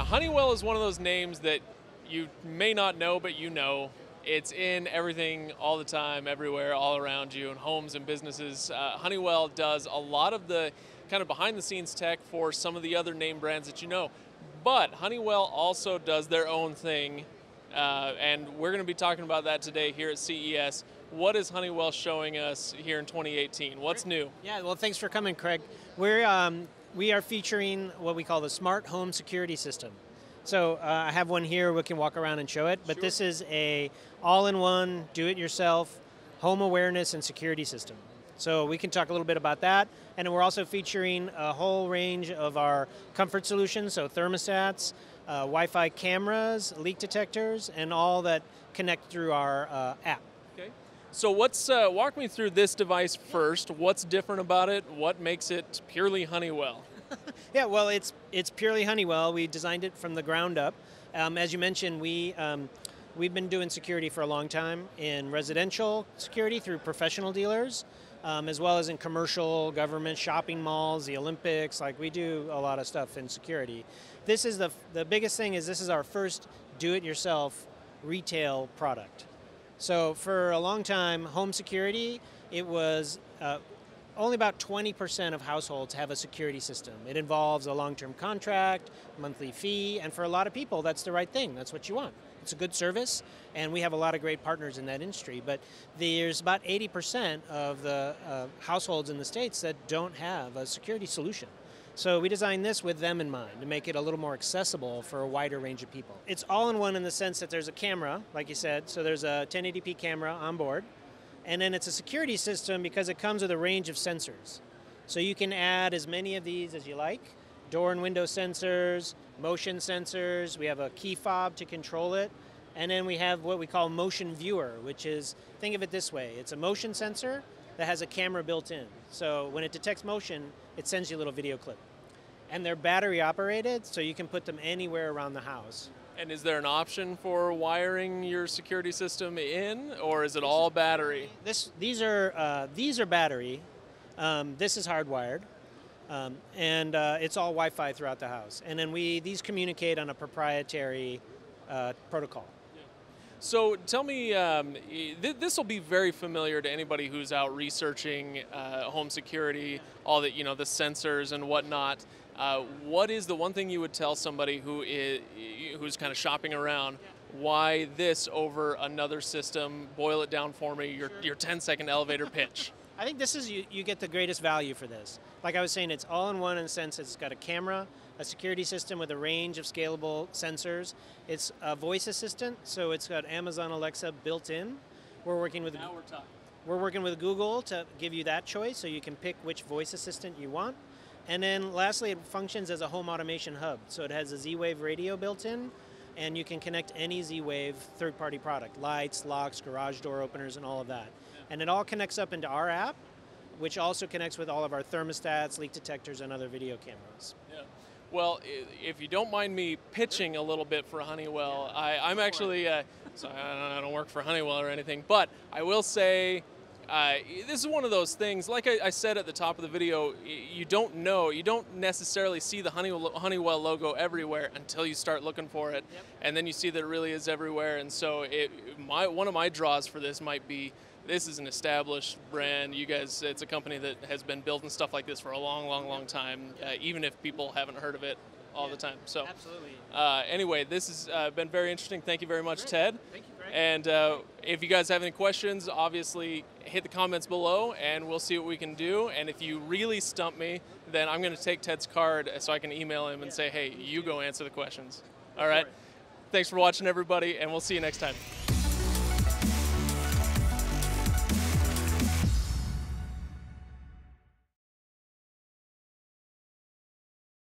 Honeywell is one of those names that you may not know, but you know. It's in everything all the time, everywhere, all around you, in homes and businesses. Honeywell does a lot of the kind of behind-the-scenes tech for some of the other name brands that you know. But Honeywell also does their own thing, and we're going to be talking about that today here at CES. What is Honeywell showing us here in 2018? What's new? Yeah, well, thanks for coming, Craig. We are featuring what we call the Smart Home Security System. So I have one here, we can walk around and show it, but This is a all-in-one, do-it-yourself home awareness and security system. So we can talk a little bit about that, and then we're also featuring a whole range of our comfort solutions, so thermostats, Wi-Fi cameras, leak detectors, and all that connect through our app. Okay. So walk me through this device first. What's different about it? What makes it purely Honeywell? Yeah, well, it's purely Honeywell. We designed it from the ground up. As you mentioned, we've been doing security for a long time in residential security through professional dealers, as well as in commercial, government, shopping malls, the Olympics. Like, we do a lot of stuff in security. This is the biggest thing is this is our first do-it-yourself retail product. So for a long time, home security, it was only about 20% of households have a security system. It involves a long-term contract, monthly fee, and for a lot of people, that's the right thing. That's what you want. It's a good service, and we have a lot of great partners in that industry, but there's about 80% of the households in the States that don't have a security solution. So we designed this with them in mind to make it a little more accessible for a wider range of people. It's all-in-one in the sense that there's a camera, like you said, so there's a 1080p camera on board. And then it's a security system because it comes with a range of sensors. So you can add as many of these as you like. Door and window sensors, motion sensors, we have a key fob to control it. And then we have what we call motion viewer, which is, think of it this way, it's a motion sensor that has a camera built in. So when it detects motion, it sends you a little video clip. And they're battery operated, so you can put them anywhere around the house. And is there an option for wiring your security system in, or is it all battery? These are battery. This is hardwired, and it's all Wi-Fi throughout the house. And then these communicate on a proprietary protocol. So tell me, this will be very familiar to anybody who's out researching home security, all the the sensors and whatnot. What is the one thing you would tell somebody who's kind of shopping around? Why this over another system? Boil it down for me. Your 10-second elevator pitch. I think this is you get the greatest value for this. Like I was saying, it's all in one in the sense it's got a camera, a security system with a range of scalable sensors. It's a voice assistant, so it's got Amazon Alexa built in. We're working with Google to give you that choice, so you can pick which voice assistant you want. And then lastly, it functions as a home automation hub. So it has a Z-Wave radio built in, and you can connect any Z-Wave third-party product, lights, locks, garage door openers, and all of that. And it all connects up into our app, which also connects with all of our thermostats, leak detectors, and other video cameras. Yeah. Well, if you don't mind me pitching a little bit for Honeywell, I'm actually, so I don't work for Honeywell or anything, but I will say, this is one of those things, like I said at the top of the video, you don't necessarily see the Honeywell logo everywhere until you start looking for it, and then you see that it really is everywhere, and so one of my draws for this might be, this is an established brand. You guys, it's a company that has been building stuff like this for a long, long, long time, even if people haven't heard of it all the time. So, absolutely. Anyway, this has been very interesting. Thank you very much, Ted. Thank you, Greg. And if you guys have any questions, obviously hit the comments below, and we'll see what we can do. And if you really stump me, then I'm going to take Ted's card so I can email him and say, hey, you go answer the questions. All right. Thanks for watching, everybody, and we'll see you next time.